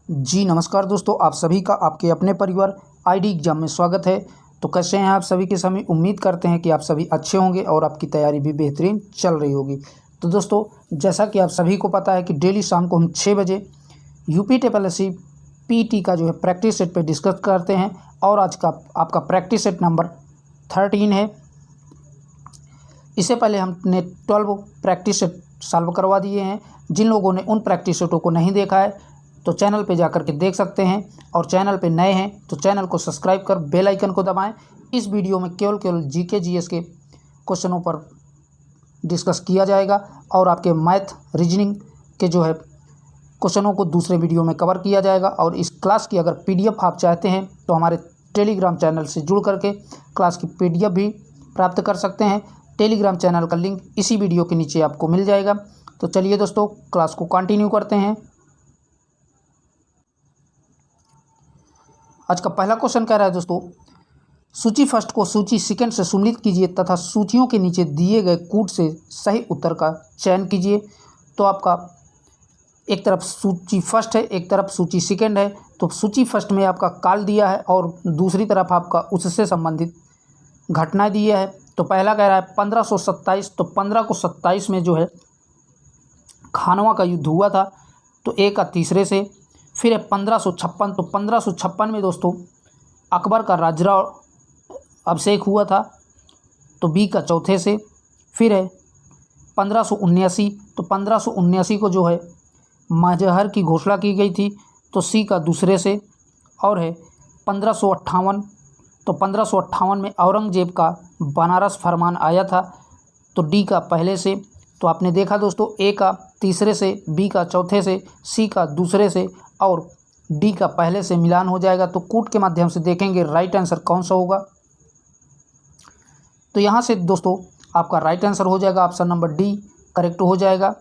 जी नमस्कार दोस्तों, आप सभी का आपके अपने परिवार आईडी एग्जाम में स्वागत है। तो कैसे हैं आप सभी के सभी। उम्मीद करते हैं कि आप सभी अच्छे होंगे और आपकी तैयारी भी बेहतरीन चल रही होगी। तो दोस्तों, जैसा कि आप सभी को पता है कि डेली शाम को हम 6 बजे यूपी TSSC PT का जो है प्रैक्टिस सेट पे डिस्कस करते हैं और आज का आपका प्रैक्टिस सेट नंबर 13 है। इससे पहले हमने 12 प्रैक्टिस सेट सॉल्व करवा दिए हैं। जिन लोगों ने उन प्रैक्टिस सेटों को नहीं देखा है तो चैनल पे जाकर के देख सकते हैं, और चैनल पे नए हैं तो चैनल को सब्सक्राइब कर बेल आइकन को दबाएं। इस वीडियो में केवल जीके जीएस के क्वेश्चनों पर डिस्कस किया जाएगा और आपके मैथ रीजनिंग के जो है क्वेश्चनों को दूसरे वीडियो में कवर किया जाएगा। और इस क्लास की अगर PDF आप चाहते हैं तो हमारे टेलीग्राम चैनल से जुड़ करके क्लास की PDF भी प्राप्त कर सकते हैं। टेलीग्राम चैनल का लिंक इसी वीडियो के नीचे आपको मिल जाएगा। तो चलिए दोस्तों, क्लास को कंटिन्यू करते हैं। आज का पहला क्वेश्चन कह रहा है दोस्तों, सूची फर्स्ट को सूची सेकंड से सम्मिलित कीजिए तथा सूचियों के नीचे दिए गए कूट से सही उत्तर का चयन कीजिए। तो आपका एक तरफ सूची फर्स्ट है, एक तरफ सूची सेकंड है। तो सूची फर्स्ट में आपका काल दिया है और दूसरी तरफ आपका उससे संबंधित घटनाएं दिया है। तो पहला कह रहा है 1527। तो 15 को 27 में जो है खानवा का युद्ध हुआ था। तो ए का तीसरे से। फिर है 1556। तो 1556 में दोस्तों अकबर का राजरा अभिषेक हुआ था। तो बी का चौथे से। फिर है 1579। तो 1579 को जो है मजहर की घोषणा की गई थी। तो सी का दूसरे से। और है 1558। तो 1558 में औरंगजेब का बनारस फरमान आया था। तो डी का पहले से। तो आपने देखा दोस्तों, ए का तीसरे से, बी का चौथे से, सी का दूसरे से और डी का पहले से मिलान हो जाएगा। तो कूट के माध्यम से देखेंगे राइट आंसर कौन सा होगा। तो यहाँ से दोस्तों आपका राइट आंसर हो जाएगा ऑप्शन नंबर डी करेक्ट हो जाएगा।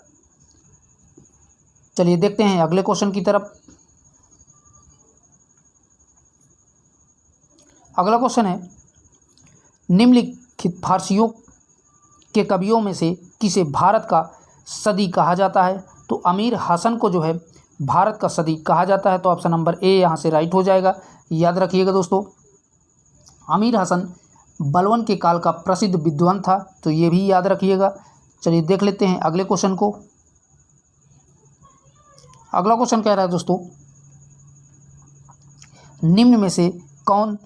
चलिए देखते हैं अगले क्वेश्चन की तरफ। अगला क्वेश्चन है, निम्नलिखित फारसियों के कवियों में से किसे भारत का सदी कहा जाता है। तो अमीर हसन को जो है भारत का सदी कहा जाता है। तो ऑप्शन नंबर ए यहाँ से राइट हो जाएगा। याद रखिएगा दोस्तों, अमीर हसन बलवन के काल का प्रसिद्ध विद्वान था। तो ये भी याद रखिएगा। चलिए देख लेते हैं अगले क्वेश्चन को। अगला क्वेश्चन कह रहा है दोस्तों, निम्न में से कौन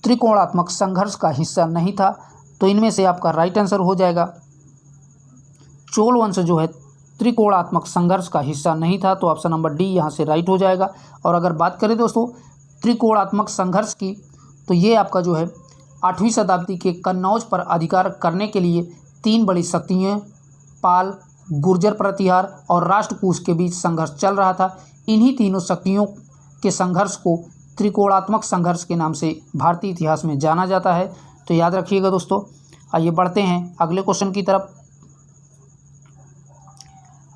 त्रिकोणात्मक संघर्ष का हिस्सा नहीं था। तो इनमें से आपका राइट आंसर हो जाएगा चोल वंश जो है त्रिकोणात्मक संघर्ष का हिस्सा नहीं था। तो ऑप्शन नंबर डी यहाँ से राइट हो जाएगा। और अगर बात करें दोस्तों त्रिकोणात्मक संघर्ष की, तो ये आपका जो है 8वीं शताब्दी के कन्नौज पर अधिकार करने के लिए 3 बड़ी शक्तियाँ पाल, गुर्जर प्रतिहार और राष्ट्रकूट के बीच संघर्ष चल रहा था। इन्हीं तीनों शक्तियों के संघर्ष को त्रिकोणात्मक संघर्ष के नाम से भारतीय इतिहास में जाना जाता है। तो याद रखिएगा दोस्तों। आइए बढ़ते हैं अगले क्वेश्चन की तरफ।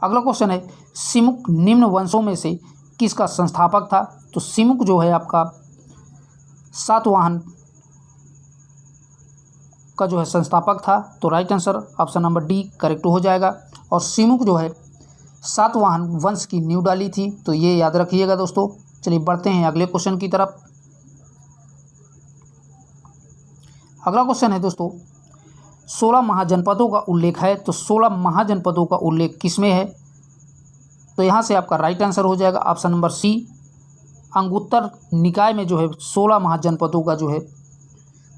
अगला क्वेश्चन है, सिमुक निम्न वंशों में से किसका संस्थापक था। तो सिमुक जो है आपका सातवाहन का जो है संस्थापक था। तो right answer option number D correct हो जाएगा। और सिमुक जो है सातवाहन वंश की नींव डाली थी। तो ये याद रखिएगा दोस्तों। चलिए बढ़ते हैं अगले क्वेश्चन की तरफ। अगला क्वेश्चन है दोस्तों, 16 महाजनपदों का उल्लेख है। तो 16 महाजनपदों का उल्लेख किसमें है। तो यहाँ से आपका राइट आंसर हो जाएगा ऑप्शन नंबर सी, अंगुत्तर निकाय में जो है 16 महाजनपदों का जो है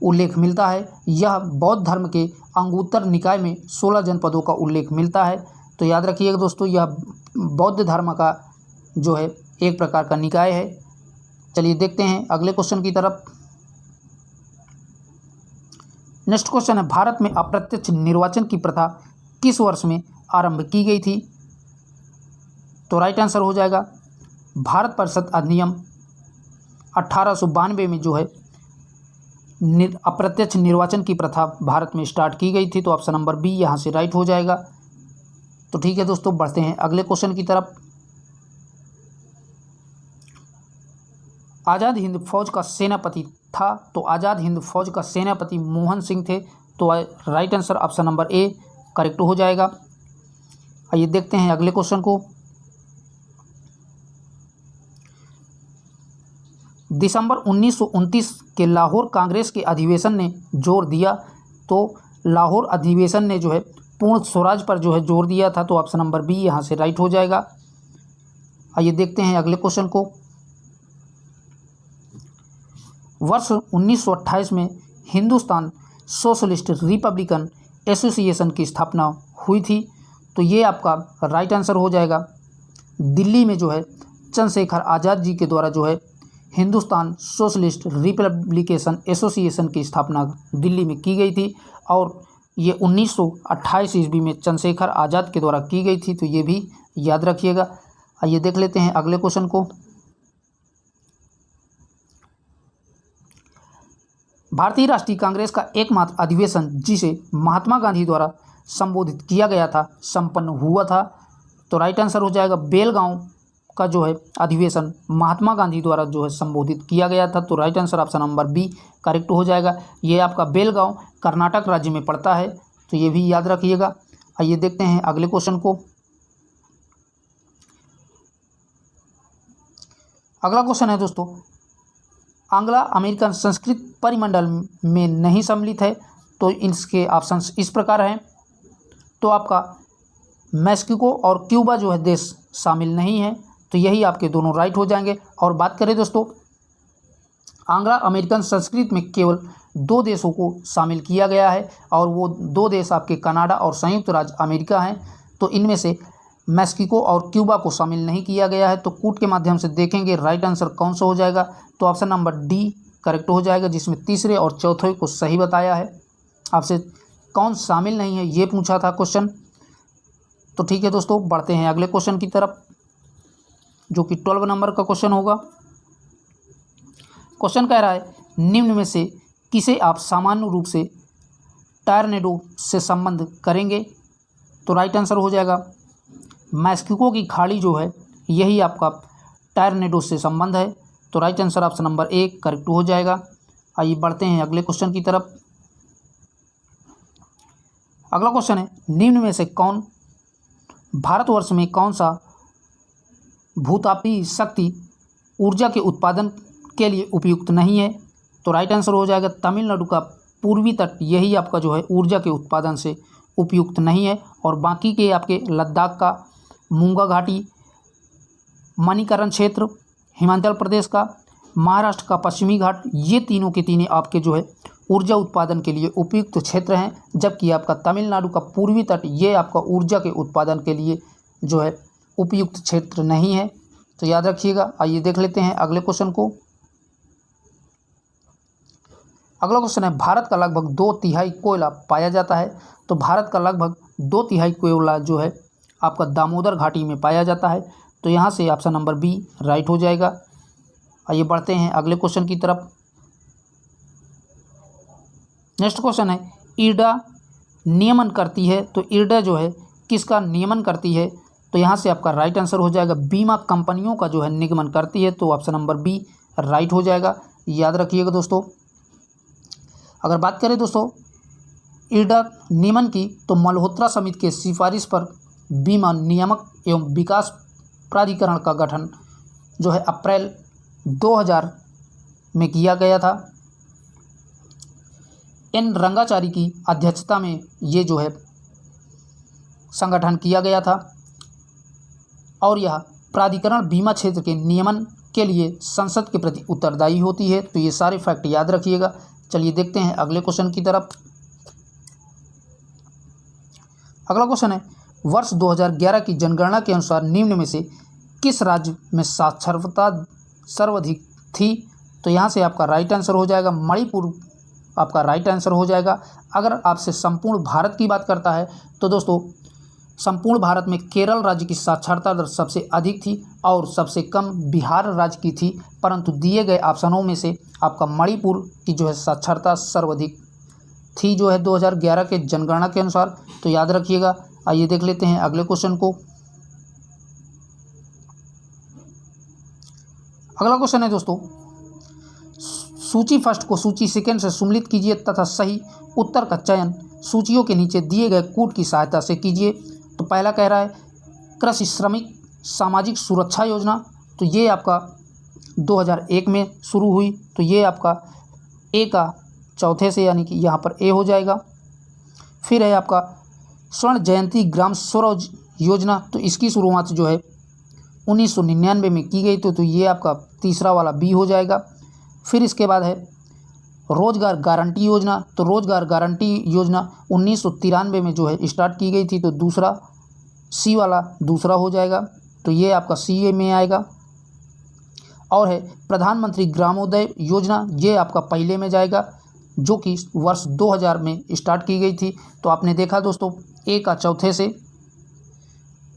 उल्लेख मिलता है। यह बौद्ध धर्म के अंगुत्तर निकाय में 16 जनपदों का उल्लेख मिलता है। तो याद रखिएगा दोस्तों, यह बौद्ध धर्म का जो है एक प्रकार का निकाय है। चलिए देखते हैं अगले क्वेश्चन की तरफ। नेक्स्ट क्वेश्चन है, भारत में अप्रत्यक्ष निर्वाचन की प्रथा किस वर्ष में आरंभ की गई थी। तो राइट आंसर हो जाएगा भारत परिषद अधिनियम 1892 में जो है अप्रत्यक्ष निर्वाचन की प्रथा भारत में स्टार्ट की गई थी। तो ऑप्शन नंबर बी यहाँ से राइट हो जाएगा। तो ठीक है दोस्तों, बढ़ते हैं अगले क्वेश्चन की तरफ। आज़ाद हिंद फौज का सेनापति था। तो आज़ाद हिंद फौज का सेनापति मोहन सिंह थे। तो right answer option number A correct हो जाएगा। आइए देखते हैं अगले क्वेश्चन को। दिसंबर 1929 के लाहौर कांग्रेस के अधिवेशन ने जोर दिया। तो लाहौर अधिवेशन ने जो है पूर्ण स्वराज पर जो है जोर दिया था। तो ऑप्शन नंबर बी यहाँ से राइट हो जाएगा। आइए देखते हैं अगले क्वेश्चन को। वर्ष 1928 में हिंदुस्तान सोशलिस्ट रिपब्लिकन एसोसिएशन की स्थापना हुई थी। तो ये आपका राइट आंसर हो जाएगा। दिल्ली में जो है चंद्रशेखर आज़ाद जी के द्वारा जो है हिंदुस्तान सोशलिस्ट रिपब्लिकेशन एसोसिएशन की स्थापना दिल्ली में की गई थी और ये 1928 ईस्वी में चंद्रशेखर आज़ाद के द्वारा की गई थी। तो ये भी याद रखिएगा। आइए देख लेते हैं अगले क्वेश्चन को। भारतीय राष्ट्रीय कांग्रेस का एकमात्र अधिवेशन जिसे महात्मा गांधी द्वारा संबोधित किया गया था संपन्न हुआ था। तो राइट आंसर हो जाएगा बेलगांव का जो है अधिवेशन महात्मा गांधी द्वारा जो है संबोधित किया गया था। तो right answer option number B correct हो जाएगा। ये आपका बेलगांव कर्नाटक राज्य में पड़ता है। तो ये भी याद रखिएगा। आइए देखते हैं अगले क्वेश्चन को। अगला क्वेश्चन है दोस्तों, एंग्लो अमेरिकन संस्कृत परिमंडल में नहीं सम्मिलित है। तो इसके ऑप्शंस इस प्रकार हैं। तो आपका मैक्सिको और क्यूबा जो है देश शामिल नहीं है। तो यही आपके दोनों राइट हो जाएंगे। और बात करें दोस्तों, एंग्लो अमेरिकन संस्कृत में केवल 2 देशों को शामिल किया गया है और वो 2 देश आपके कनाडा और संयुक्त राज्य अमेरिका हैं। तो इनमें से मैक्सिको और क्यूबा को शामिल नहीं किया गया है। तो कूट के माध्यम से देखेंगे राइट आंसर कौन सा हो जाएगा। तो ऑप्शन नंबर डी करेक्ट हो जाएगा, जिसमें तीसरे और चौथे को सही बताया है। आपसे कौन शामिल नहीं है ये पूछा था क्वेश्चन। तो ठीक है दोस्तों, बढ़ते हैं अगले क्वेश्चन की तरफ जो कि 12 नंबर का क्वेश्चन होगा। क्वेश्चन कह रहा है निम्न में से किसे आप सामान्य रूप से टॉर्नेडो से संबंध करेंगे। तो राइट आंसर हो जाएगा मैक्सिको की खाड़ी जो है यही आपका टॉर्नेडो से संबंध है। तो right answer option number A correct हो जाएगा। आइए बढ़ते हैं अगले क्वेश्चन की तरफ। अगला क्वेश्चन है निम्न में से कौन भारतवर्ष में कौन सा भूतापीय शक्ति ऊर्जा के उत्पादन के लिए उपयुक्त नहीं है। तो राइट आंसर हो जाएगा तमिलनाडु का पूर्वी तट यही आपका जो है ऊर्जा के उत्पादन से उपयुक्त नहीं है। और बाकी के आपके लद्दाख का मूंगा घाटी, मणिकरण क्षेत्र, हिमाचल प्रदेश का, महाराष्ट्र का पश्चिमी घाट, ये तीनों के तीनों आपके जो है ऊर्जा उत्पादन के लिए उपयुक्त क्षेत्र हैं। जबकि आपका तमिलनाडु का पूर्वी तट ये आपका ऊर्जा के उत्पादन के लिए जो है उपयुक्त क्षेत्र नहीं है। तो याद रखिएगा। आइए देख लेते हैं अगले क्वेश्चन को। अगला क्वेश्चन है भारत का लगभग 2/3 कोयला पाया जाता है। तो भारत का लगभग 2/3 कोयला जो है आपका दामोदर घाटी में पाया जाता है। तो यहाँ से ऑप्शन नंबर बी राइट हो जाएगा। आइए बढ़ते हैं अगले क्वेश्चन की तरफ। नेक्स्ट क्वेश्चन है इरडा नियमन करती है। तो इरडा जो है किसका नियमन करती है। तो यहाँ से आपका राइट आंसर हो जाएगा बीमा कंपनियों का जो है निगमन करती है। तो ऑप्शन नंबर बी राइट हो जाएगा। याद रखिएगा दोस्तों। अगर बात करें दोस्तों इरडा नियमन की, तो मल्होत्रा समिति के सिफारिश पर बीमा नियामक एवं विकास प्राधिकरण का गठन जो है अप्रैल 2000 में किया गया था। एन रंगाचारी की अध्यक्षता में ये जो है संगठन किया गया था और यह प्राधिकरण बीमा क्षेत्र के नियमन के लिए संसद के प्रति उत्तरदायी होती है। तो ये सारे फैक्ट याद रखिएगा। चलिए देखते हैं अगले क्वेश्चन की तरफ। अगला क्वेश्चन है वर्ष 2011 की जनगणना के अनुसार निम्न में से किस राज्य में साक्षरता सर्वाधिक थी। तो यहाँ से आपका राइट आंसर हो जाएगा मणिपुर आपका राइट आंसर हो जाएगा। अगर आपसे संपूर्ण भारत की बात करता है तो दोस्तों संपूर्ण भारत में केरल राज्य की साक्षरता दर सबसे अधिक थी और सबसे कम बिहार राज्य की थी। परंतु दिए गए ऑप्शनों में से आपका मणिपुर की जो है साक्षरता सर्वाधिक थी जो है 2011 के जनगणना के अनुसार। तो याद रखिएगा। आइए देख लेते हैं अगले क्वेश्चन को। अगला क्वेश्चन है दोस्तों सूची फर्स्ट को सूची सेकंड से सम्मिलित कीजिए तथा सही उत्तर का चयन सूचियों के नीचे दिए गए कूट की सहायता से कीजिए। तो पहला कह रहा है कृषि श्रमिक सामाजिक सुरक्षा योजना। तो ये आपका 2001 में शुरू हुई, तो ये आपका ए का चौथे से यानी कि यहाँ पर ए हो जाएगा। फिर है आपका स्वर्ण जयंती ग्राम सौर योजना, तो इसकी शुरुआत जो है 1999 में की गई, तो ये आपका तीसरा वाला बी हो जाएगा। फिर इसके बाद है रोजगार गारंटी योजना, तो रोजगार गारंटी योजना 1993 में जो है स्टार्ट की गई थी, तो दूसरा सी वाला दूसरा हो जाएगा, तो ये आपका सी में आएगा। और है प्रधानमंत्री ग्रामोदय योजना, ये आपका पहले में जाएगा, जो कि वर्ष 2000 में स्टार्ट की गई थी। तो आपने देखा दोस्तों, ए का चौथे से,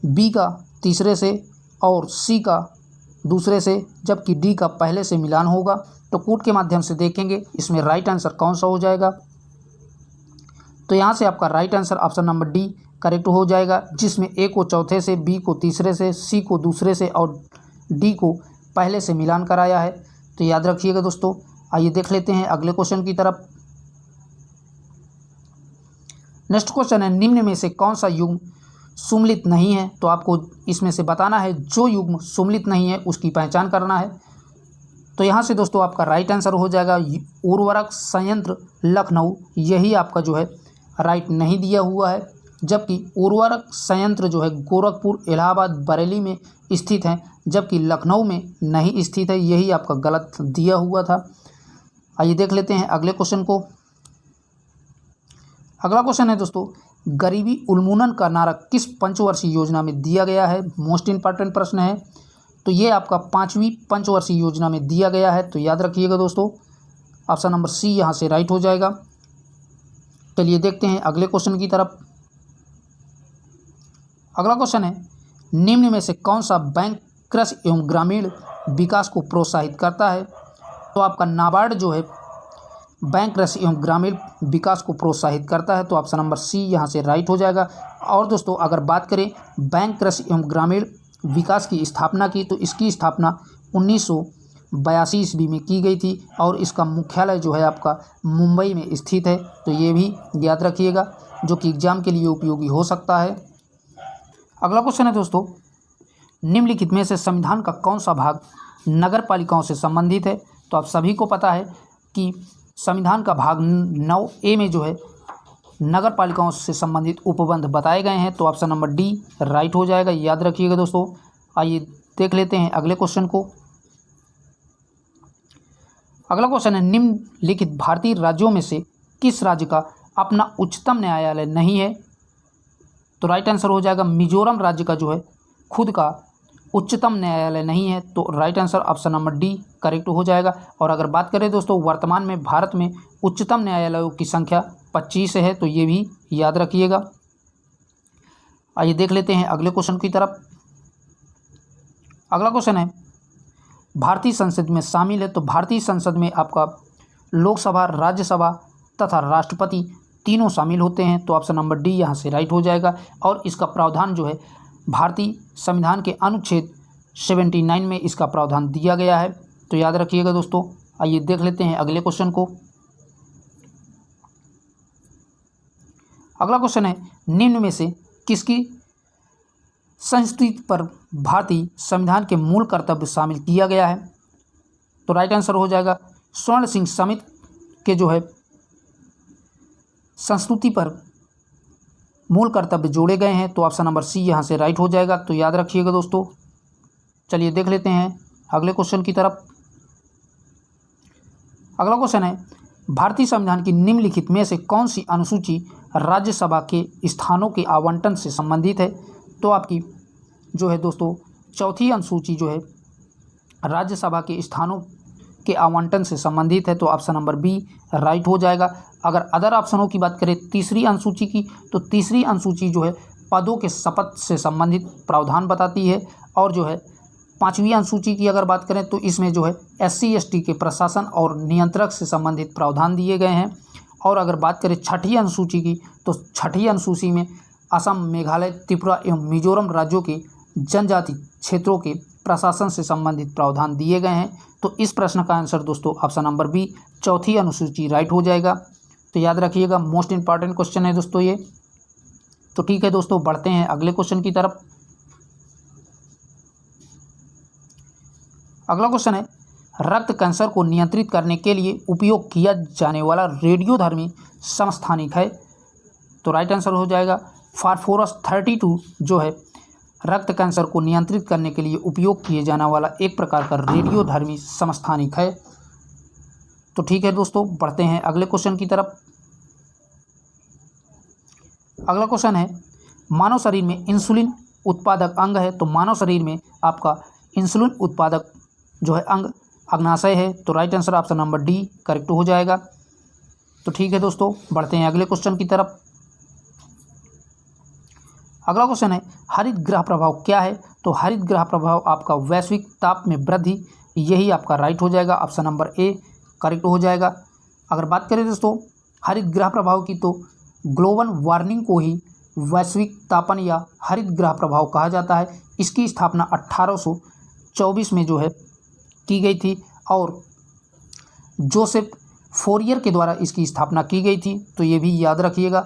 बी का तीसरे से और सी का दूसरे से, जबकि डी का पहले से मिलान होगा। तो कूट के माध्यम से देखेंगे इसमें राइट आंसर कौन सा हो जाएगा। तो यहाँ से आपका right answer option number D correct हो जाएगा, जिसमें ए को चौथे से, बी को तीसरे से, सी को दूसरे से और डी को पहले से मिलान कराया है। तो याद रखिएगा दोस्तों। आइए देख लेते हैं अगले क्वेश्चन की तरफ। नेक्स्ट क्वेश्चन है, निम्न में से कौन सा युग्म सुमेलित नहीं है। तो आपको इसमें से बताना है, जो युग्म सुमेलित नहीं है उसकी पहचान करना है। तो यहाँ से दोस्तों आपका राइट आंसर हो जाएगा उर्वरक संयंत्र लखनऊ, यही आपका जो है राइट नहीं दिया हुआ है, जबकि उर्वरक संयंत्र जो है गोरखपुर, इलाहाबाद, बरेली में स्थित है, जबकि लखनऊ में नहीं स्थित है, यही आपका गलत दिया हुआ था। आइए देख लेते हैं अगले क्वेश्चन को। अगला क्वेश्चन है दोस्तों, गरीबी उन्मूलन का नारा किस पंचवर्षीय योजना में दिया गया है। मोस्ट इंपॉर्टेंट प्रश्न है। तो ये आपका 5वीं पंचवर्षीय योजना में दिया गया है, तो याद रखिएगा दोस्तों, ऑप्शन नंबर सी यहाँ से राइट हो जाएगा। चलिए देखते हैं अगले क्वेश्चन की तरफ। अगला क्वेश्चन है, निम्न में से कौन सा बैंक कृषि एवं ग्रामीण विकास को प्रोत्साहित करता है। तो आपका नाबार्ड जो है बैंक कृषि एवं ग्रामीण विकास को प्रोत्साहित करता है, तो ऑप्शन नंबर सी यहाँ से राइट हो जाएगा। और दोस्तों अगर बात करें बैंक कृषि एवं ग्रामीण विकास की स्थापना की, तो इसकी स्थापना 1982 ईस्वी में की गई थी और इसका मुख्यालय जो है आपका मुंबई में स्थित है। तो ये भी याद रखिएगा, जो कि एग्जाम के लिए उपयोगी हो सकता है। अगला क्वेश्चन है दोस्तों, निम्नलिखित में से संविधान का कौन सा भाग नगर पालिकाओं से संबंधित है। तो आप सभी को पता है कि संविधान का भाग 9A में जो है नगर पालिकाओं से संबंधित उपबंध बताए गए हैं, तो ऑप्शन नंबर डी राइट हो जाएगा, याद रखिएगा दोस्तों। आइए देख लेते हैं अगले क्वेश्चन को। अगला क्वेश्चन है, निम्नलिखित भारतीय राज्यों में से किस राज्य का अपना उच्चतम न्यायालय नहीं है। तो राइट आंसर हो जाएगा मिजोरम राज्य का जो है खुद का उच्चतम न्यायालय नहीं है, तो right answer option number D correct हो जाएगा। और अगर बात करें दोस्तों वर्तमान में भारत में उच्चतम न्यायालयों की संख्या 25 है, तो ये भी याद रखिएगा। आइए देख लेते हैं अगले क्वेश्चन की तरफ। अगला क्वेश्चन है, भारतीय संसद में शामिल है। तो भारतीय संसद में आपका लोकसभा, राज्यसभा तथा राष्ट्रपति तीनों शामिल होते हैं, तो ऑप्शन नंबर डी यहाँ से राइट हो जाएगा। और इसका प्रावधान जो है भारतीय संविधान के अनुच्छेद 79 में इसका प्रावधान दिया गया है, तो याद रखिएगा दोस्तों। आइए देख लेते हैं अगले क्वेश्चन को। अगला क्वेश्चन है, निम्न में से किसकी संस्तुति पर भारतीय संविधान के मूल कर्तव्य शामिल किया गया है। तो राइट आंसर हो जाएगा स्वर्ण सिंह समिति के जो है संस्तुति पर मूल कर्तव्य जोड़े गए हैं, तो ऑप्शन नंबर सी यहाँ से राइट हो जाएगा, तो याद रखिएगा दोस्तों। चलिए देख लेते हैं अगले क्वेश्चन की तरफ। अगला क्वेश्चन है, भारतीय संविधान की निम्नलिखित में से कौन सी अनुसूची राज्यसभा के स्थानों के आवंटन से संबंधित है। तो आपकी जो है दोस्तों चौथी अनुसूची जो है राज्यसभा के स्थानों के आवंटन से संबंधित है, तो ऑप्शन नंबर बी राइट हो जाएगा। अगर अदर ऑप्शनों की बात करें तीसरी अनुसूची की, तो तीसरी अनुसूची जो है पदों के शपथ से संबंधित प्रावधान बताती है। और जो है पांचवी अनुसूची की अगर बात करें, तो इसमें जो है SC/ST के प्रशासन और नियंत्रक से संबंधित प्रावधान दिए गए हैं। और अगर बात करें छठी अनुसूची की, तो छठी अनुसूची में असम, मेघालय, त्रिपुरा एवं मिजोरम राज्यों के जनजाति क्षेत्रों के प्रशासन से संबंधित प्रावधान दिए गए हैं। तो इस प्रश्न का आंसर दोस्तों ऑप्शन नंबर बी चौथी अनुसूची राइट हो जाएगा, तो याद रखिएगा। मोस्ट इंपॉर्टेंट क्वेश्चन है दोस्तों ये। तो ठीक है दोस्तों, बढ़ते हैं अगले क्वेश्चन की तरफ। अगला क्वेश्चन है, रक्त कैंसर को नियंत्रित करने के लिए उपयोग किया जाने वाला रेडियोधर्मी समस्थानिक है? तो राइट आंसर हो जाएगा फास्फोरस 32 जो है रक्त कैंसर को नियंत्रित करने के लिए उपयोग किए जाने वाला एक प्रकार का रेडियोधर्मी समस्थानिक है। तो ठीक है दोस्तों, बढ़ते हैं अगले क्वेश्चन की तरफ। अगला क्वेश्चन है, मानव शरीर में इंसुलिन उत्पादक अंग है, तो मानव शरीर में आपका इंसुलिन उत्पादक जो है अंग अग्नाशय है। तो right answer option number D correct हो जाएगा। तो ठीक है दोस्तों, बढ़ते हैं अगले क्वेश्चन की तरफ। अगला क्वेश्चन है, हरित गृह प्रभाव क्या है? तो हरित गृह प्रभाव आपका वैश्विक ताप में वृद्धि, यही आपका राइट हो जाएगा, ऑप्शन नंबर ए करेक्ट हो जाएगा। अगर बात करें दोस्तों हरित गृह प्रभाव की, तो ग्लोबल वार्मिंग को ही वैश्विक तापन या हरित गृह प्रभाव कहा जाता है। इसकी स्थापना 1824 में जो है की गई थी और जोसेफ फोरियर के द्वारा इसकी स्थापना की गई थी। तो ये भी याद रखिएगा।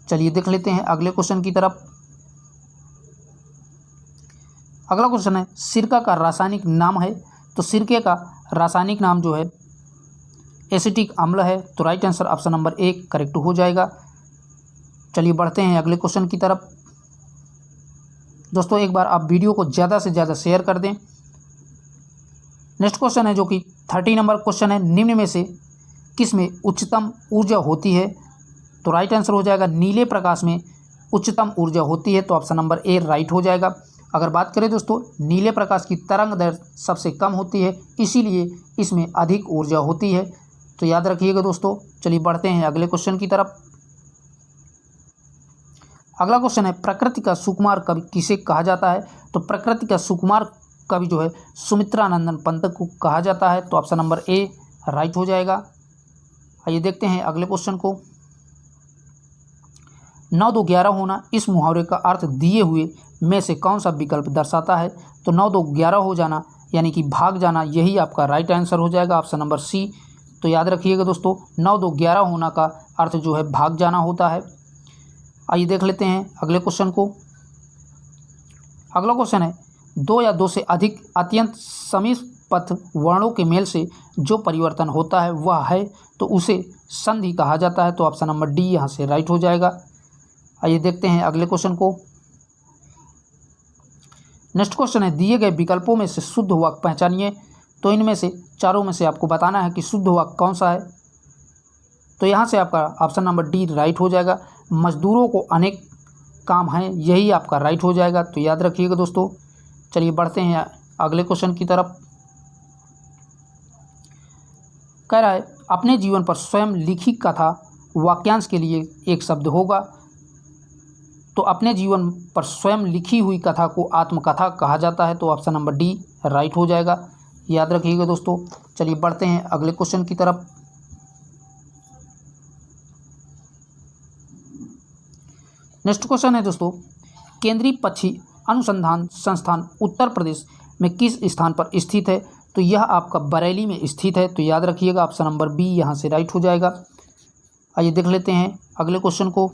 चलिए देख लेते हैं अगले क्वेश्चन की तरफ। अगला क्वेश्चन है, सिरका का रासायनिक नाम है? तो सिरके का रासायनिक नाम जो है एसिटिक अम्ल है। तो right answer option number A correct हो जाएगा। चलिए बढ़ते हैं अगले क्वेश्चन की तरफ। दोस्तों एक बार आप वीडियो को ज़्यादा से ज़्यादा शेयर कर दें। नेक्स्ट क्वेश्चन है जो कि 30 नंबर क्वेश्चन है, निम्न में से किस में उच्चतम ऊर्जा होती है? तो राइट आंसर हो जाएगा नीले प्रकाश में उच्चतम ऊर्जा होती है। तो ऑप्शन नंबर ए राइट हो जाएगा। अगर बात करें दोस्तों नीले प्रकाश की तरंग दैर्घ्य सबसे कम होती है, इसीलिए इसमें अधिक ऊर्जा होती है। तो याद रखिएगा दोस्तों। चलिए बढ़ते हैं अगले क्वेश्चन की तरफ। अगला क्वेश्चन है, प्रकृति का सुकुमार कवि किसे कहा जाता है? तो प्रकृति का सुकुमार कवि जो है सुमित्रानंदन पंत को कहा जाता है। तो ऑप्शन नंबर ए राइट हो जाएगा। आइए देखते हैं अगले क्वेश्चन को। 9 2 11 होना, इस मुहावरे का अर्थ दिए हुए में से कौन सा विकल्प दर्शाता है? तो 9 2 11 हो जाना यानी कि भाग जाना, यही आपका राइट आंसर हो जाएगा, ऑप्शन नंबर सी। तो याद रखिएगा दोस्तों 9 2 11 होना का अर्थ जो है भाग जाना होता है। आइए देख लेते हैं अगले क्वेश्चन को। अगला क्वेश्चन है, 2 या 2 से अधिक अत्यंत समीपस्थ वर्णों के मेल से जो परिवर्तन होता है वह है, तो उसे संधि कहा जाता है। तो ऑप्शन नंबर डी यहाँ से राइट हो जाएगा। आइए देखते हैं अगले क्वेश्चन को। नेक्स्ट क्वेश्चन है, दिए गए विकल्पों में से शुद्ध वाक्य पहचानिए। तो इनमें से चारों में से आपको बताना है कि शुद्ध वाक्य कौन सा है। तो यहाँ से आपका ऑप्शन नंबर डी राइट हो जाएगा, मजदूरों को अनेक काम हैं, यही आपका राइट हो जाएगा। तो याद रखिएगा दोस्तों। चलिए बढ़ते हैं अगले क्वेश्चन की तरफ। कह रहा है, अपने जीवन पर स्वयं लिखी कथा वाक्यांश के लिए एक शब्द होगा। तो अपने जीवन पर स्वयं लिखी हुई कथा को आत्मकथा कहा जाता है। तो ऑप्शन नंबर डी राइट हो जाएगा। याद रखिएगा दोस्तों। चलिए बढ़ते हैं अगले क्वेश्चन की तरफ। नेक्स्ट क्वेश्चन है दोस्तों, केंद्रीय पक्षी अनुसंधान संस्थान उत्तर प्रदेश में किस स्थान पर स्थित है? तो यह आपका बरेली में स्थित है। तो याद रखिएगा ऑप्शन नंबर बी यहाँ से राइट हो जाएगा। आइए देख लेते हैं अगले क्वेश्चन को।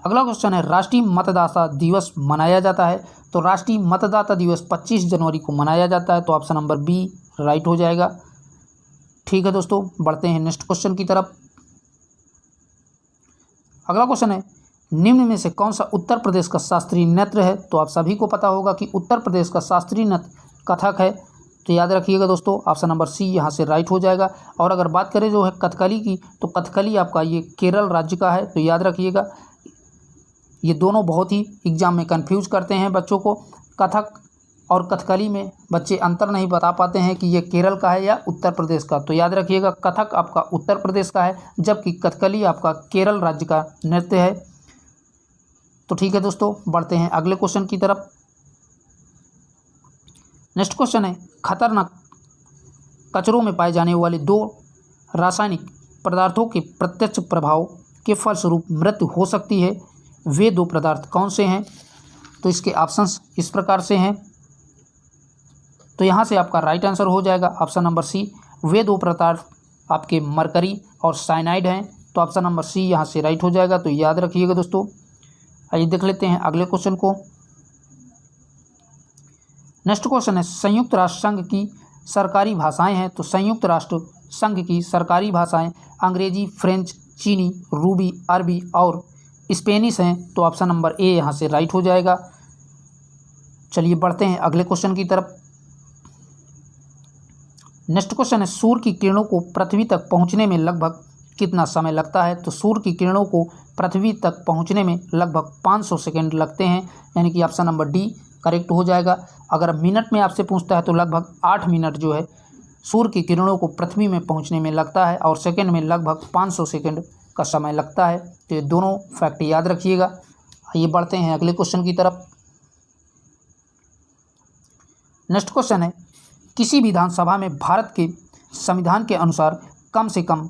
अगला क्वेश्चन है, राष्ट्रीय मतदाता दिवस मनाया जाता है। तो राष्ट्रीय मतदाता दिवस 25 जनवरी को मनाया जाता है। तो ऑप्शन नंबर बी राइट हो जाएगा। ठीक है दोस्तों, बढ़ते हैं नेक्स्ट क्वेश्चन की तरफ। अगला क्वेश्चन है, निम्न में से कौन सा उत्तर प्रदेश का शास्त्रीय नृत्य है? तो आप सभी को पता होगा कि उत्तर प्रदेश का शास्त्रीय नृत्य कथक है। तो याद रखिएगा दोस्तों, ऑप्शन नंबर सी यहाँ से राइट हो जाएगा। और अगर बात करें जो है कथकली की, तो कथकली आपका ये केरल राज्य का है। तो याद रखिएगा, ये दोनों बहुत ही एग्जाम में कंफ्यूज करते हैं बच्चों को। कथक और कथकली में बच्चे अंतर नहीं बता पाते हैं कि ये केरल का है या उत्तर प्रदेश का। तो याद रखिएगा, कथक आपका उत्तर प्रदेश का है, जबकि कथकली आपका केरल राज्य का नृत्य है। तो ठीक है दोस्तों, बढ़ते हैं अगले क्वेश्चन की तरफ। नेक्स्ट क्वेश्चन है, खतरनाक कचरों में पाए जाने वाले 2 रासायनिक पदार्थों के प्रत्यक्ष प्रभाव के फलस्वरूप मृत्यु हो सकती है, वे 2 पदार्थ कौन से हैं? तो इसके ऑप्शंस इस प्रकार से हैं। तो यहाँ से आपका राइट आंसर हो जाएगा ऑप्शन नंबर सी, वे 2 पदार्थ आपके मरकरी और साइनाइड हैं। तो ऑप्शन नंबर सी यहाँ से राइट हो जाएगा। तो याद रखिएगा दोस्तों। आइए देख लेते हैं अगले क्वेश्चन को। नेक्स्ट क्वेश्चन है संयुक्त राष्ट्र संघ की सरकारी भाषाएं हैं, तो संयुक्त राष्ट्र संघ की सरकारी भाषाएं अंग्रेजी, फ्रेंच, चीनी, रूबी, अरबी और स्पेनिश हैं, तो ऑप्शन नंबर ए यहाँ से राइट हो जाएगा। चलिए बढ़ते हैं अगले क्वेश्चन की तरफ। नेक्स्ट क्वेश्चन है सूर्य की किरणों को पृथ्वी तक पहुंचने में लगभग कितना समय लगता है, तो सूर्य की किरणों को पृथ्वी तक पहुंचने में लगभग 500 सेकेंड लगते हैं, यानी कि ऑप्शन नंबर डी करेक्ट हो जाएगा। अगर मिनट में आपसे पूछता है तो लगभग 8 मिनट जो है सूर्य की किरणों को पृथ्वी में पहुंचने में लगता है और सेकेंड में लगभग 500 सेकेंड का समय लगता है। तो ये दोनों फैक्ट याद रखिएगा। आइए बढ़ते हैं अगले क्वेश्चन की तरफ। नेक्स्ट क्वेश्चन है किसी विधानसभा में भारत के संविधान के अनुसार कम से कम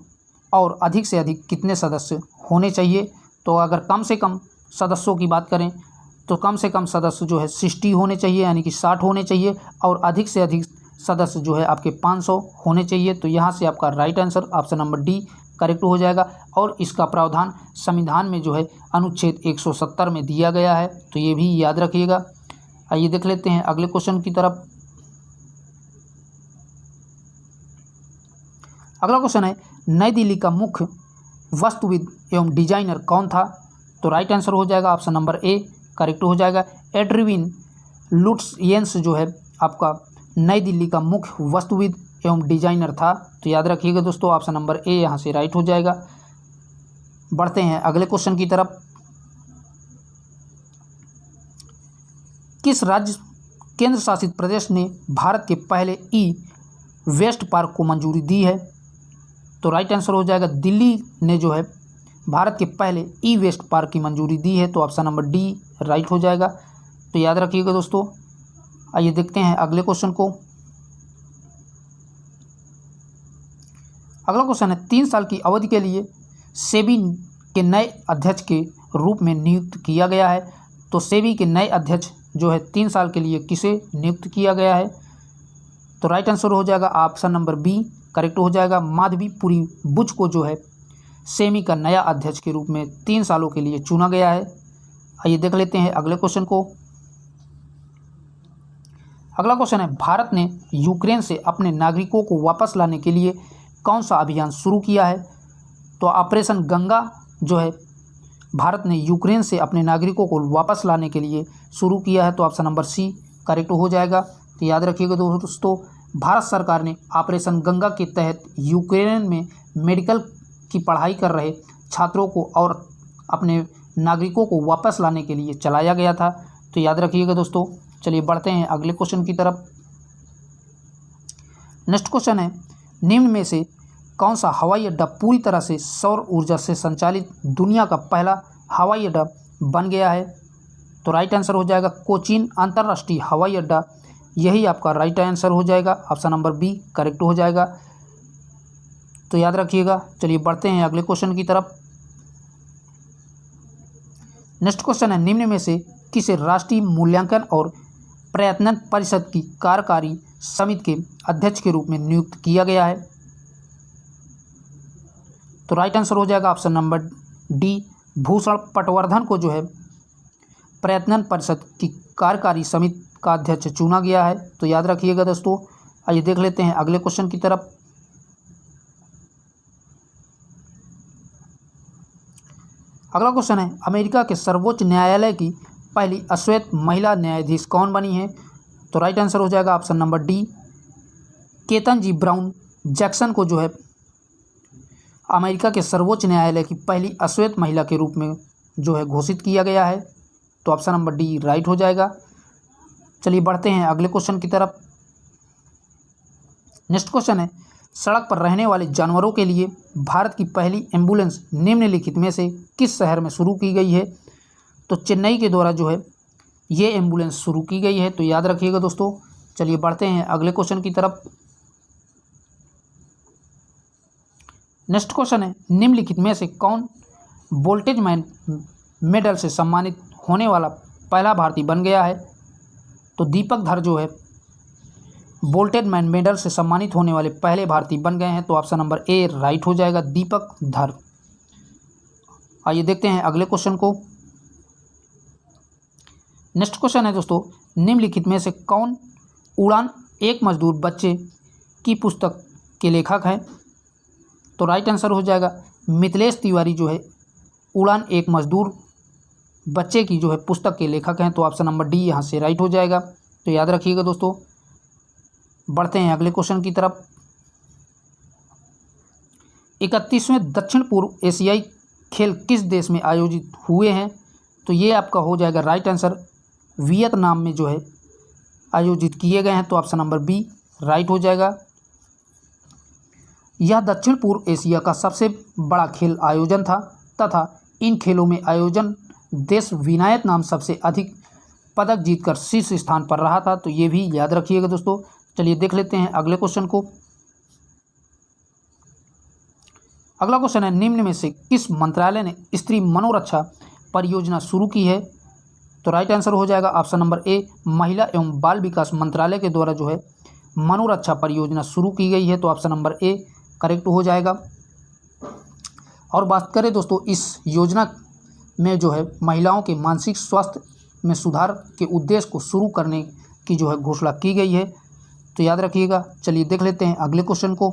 और अधिक से अधिक कितने सदस्य होने चाहिए, तो अगर कम से कम सदस्यों की बात करें तो कम से कम सदस्य जो है 60 होने चाहिए, यानी कि 60 होने चाहिए, और अधिक से अधिक सदस्य जो है आपके 500 होने चाहिए। तो यहाँ से आपका right answer option number D correct हो जाएगा और इसका प्रावधान संविधान में जो है अनुच्छेद 170 में दिया गया है, तो ये भी याद रखिएगा। आइए देख लेते हैं अगले क्वेश्चन की तरफ। अगला क्वेश्चन है नई दिल्ली का मुख्य वास्तुविद एवं डिजाइनर कौन था, तो राइट आंसर हो जाएगा ऑप्शन नंबर ए करेक्ट हो जाएगा। एड्विन लुट्येंस जो है आपका नई दिल्ली का मुख्य वास्तुविद एवं डिजाइनर था, तो याद रखिएगा दोस्तों ऑप्शन नंबर ए यहाँ से राइट हो जाएगा। बढ़ते हैं अगले क्वेश्चन की तरफ। किस राज्य केंद्र शासित प्रदेश ने भारत के पहले ई वेस्ट पार्क को मंजूरी दी है, तो राइट आंसर हो जाएगा दिल्ली ने जो है भारत के पहले ई वेस्ट पार्क की मंजूरी दी है, तो ऑप्शन नंबर डी राइट हो जाएगा। तो याद रखिएगा दोस्तों। आइए देखते हैं अगले क्वेश्चन को। अगला क्वेश्चन है 3 साल की अवधि के लिए सेबी के नए अध्यक्ष के रूप में नियुक्त किया गया है, तो सेबी के नए अध्यक्ष जो है 3 साल के लिए किसे नियुक्त किया गया है, तो राइट आंसर हो जाएगा ऑप्शन नंबर बी करेक्ट हो जाएगा। माधवीपुरी बुच को जो है सेबी का नया अध्यक्ष के रूप में 3 सालों के लिए चुना गया है। आइए देख लेते हैं अगले क्वेश्चन को। अगला क्वेश्चन है भारत ने यूक्रेन से अपने नागरिकों को वापस लाने के लिए कौन सा अभियान शुरू किया है, तो ऑपरेशन गंगा जो है भारत ने यूक्रेन से अपने नागरिकों को वापस लाने के लिए शुरू किया है, तो ऑप्शन नंबर सी करेक्ट हो जाएगा। तो याद रखिएगा दोस्तों भारत सरकार ने ऑपरेशन गंगा के तहत यूक्रेन में मेडिकल की पढ़ाई कर रहे छात्रों को और अपने नागरिकों को वापस लाने के लिए चलाया गया था, तो याद रखिएगा दोस्तों। चलिए बढ़ते हैं अगले क्वेश्चन की तरफ। नेक्स्ट क्वेश्चन है निम्न में से कौन सा हवाई अड्डा पूरी तरह से सौर ऊर्जा से संचालित दुनिया का पहला हवाई अड्डा बन गया है, तो राइट आंसर हो जाएगा कोचीन अंतर्राष्ट्रीय हवाई अड्डा, यही आपका राइट आंसर हो जाएगा। ऑप्शन नंबर बी करेक्ट हो जाएगा, तो याद रखिएगा। चलिए बढ़ते हैं अगले क्वेश्चन की तरफ। नेक्स्ट क्वेश्चन है निम्न में से किसे राष्ट्रीय मूल्यांकन और प्रयत्न परिषद की कार्यकारी समिति के अध्यक्ष के रूप में नियुक्त किया गया है, तो राइट आंसर हो जाएगा option number D Bhushan Patwardhan को जो है प्रयत्न परिषद की कार्यकारी समिति का अध्यक्ष चुना गया है, तो याद रखिएगा दोस्तों। आइए देख लेते हैं अगले क्वेश्चन की तरफ। अगला क्वेश्चन है अमेरिका के सर्वोच्च न्यायालय की पहली अश्वेत महिला न्यायाधीश कौन बनी है, तो राइट आंसर हो जाएगा option number D Ketan brown Jackson को जो है अमेरिका के सर्वोच्च न्यायालय की पहली अश्वेत महिला के रूप में जो है घोषित किया गया है, तो ऑप्शन नंबर डी राइट हो जाएगा। चलिए बढ़ते हैं अगले क्वेश्चन की तरफ। नेक्स्ट क्वेश्चन है सड़क पर रहने वाले जानवरों के लिए भारत की पहली एम्बुलेंस निम्नलिखित में से किस शहर में शुरू की गई है, तो चेन्नई के द्वारा जो है ये एम्बुलेंस शुरू की गई है, तो याद रखिएगा दोस्तों। चलिए बढ़ते हैं अगले क्वेश्चन की तरफ। नेक्स्ट क्वेश्चन है निम्नलिखित में से कौन वोल्टेज मैन मेडल से सम्मानित होने वाला पहला भारतीय बन गया है, तो दीपक धर जो है वोल्टेज मैन मेडल से सम्मानित होने वाले पहले भारतीय बन गए हैं, तो ऑप्शन नंबर ए राइट हो जाएगा दीपक धर। आइए देखते हैं अगले क्वेश्चन को। नेक्स्ट क्वेश्चन है दोस्तों निम्नलिखित में से कौन उड़ान एक मजदूर बच्चे की पुस्तक के लेखक हैं? तो राइट आंसर हो जाएगा मिथिलेश तिवारी जो है उड़ान एक मजदूर बच्चे की जो है पुस्तक के लेखक हैं। तो ऑप्शन नंबर डी यहाँ से राइट हो जाएगा। तो याद रखिएगा दोस्तों। बढ़ते हैं अगले क्वेश्चन की तरफ। 31वें दक्षिण पूर्व एशियाई खेल किस देश में आयोजित हुए हैं? तो ये आपका हो जाएगा राइट आंसर वियतनाम में जो है आयोजित किए गए हैं। तो ऑप्शन नंबर बी राइट हो जाएगा। यह दक्षिण पूर्व एशिया का सबसे बड़ा खेल आयोजन था तथा इन खेलों में आयोजन देश वियतनाम सबसे अधिक पदक जीतकर शीर्ष स्थान पर रहा था। तो ये भी याद रखिएगा दोस्तों। चलिए देख लेते हैं अगले क्वेश्चन को। अगला क्वेश्चन है, निम्न में से किस मंत्रालय ने स्त्री मनोरक्षा परियोजना शुरू की है? तो राइट आंसर हो जाएगा ऑप्शन नंबर ए महिला एवं बाल विकास मंत्रालय के द्वारा जो है मनोरक्षा परियोजना शुरू की गई है। तो ऑप्शन नंबर ए करेक्ट हो जाएगा। और बात करें दोस्तों इस योजना में जो है महिलाओं के मानसिक स्वास्थ्य में सुधार के उद्देश्य को शुरू करने की जो है घोषणा की गई है। तो याद रखिएगा। चलिए देख लेते हैं अगले क्वेश्चन को।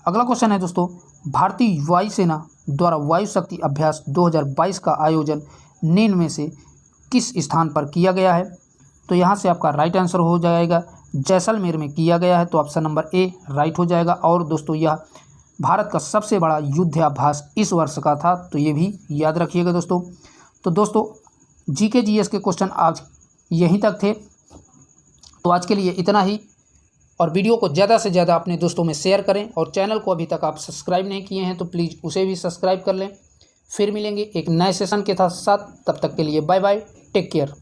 अगला क्वेश्चन है दोस्तों, भारतीय वायुसेना द्वारा वायु शक्ति अभ्यास 2022 का आयोजन निम्न में से किस स्थान पर किया गया है? तो यहाँ से आपका राइट आंसर हो जाएगा जैसलमेर में किया गया है। तो ऑप्शन नंबर ए राइट हो जाएगा। और दोस्तों यह भारत का सबसे बड़ा युद्धाभ्यास इस वर्ष का था। तो ये भी याद रखिएगा दोस्तों। तो दोस्तों जीके जीएस के क्वेश्चन आज यहीं तक थे। तो आज के लिए इतना ही। और वीडियो को ज़्यादा से ज़्यादा अपने दोस्तों में शेयर करें। और चैनल को अभी तक आप सब्सक्राइब नहीं किए हैं तो प्लीज़ उसे भी सब्सक्राइब कर लें। फिर मिलेंगे एक नए सेशन के साथ। तब तक के लिए बाय बाय, टेक केयर।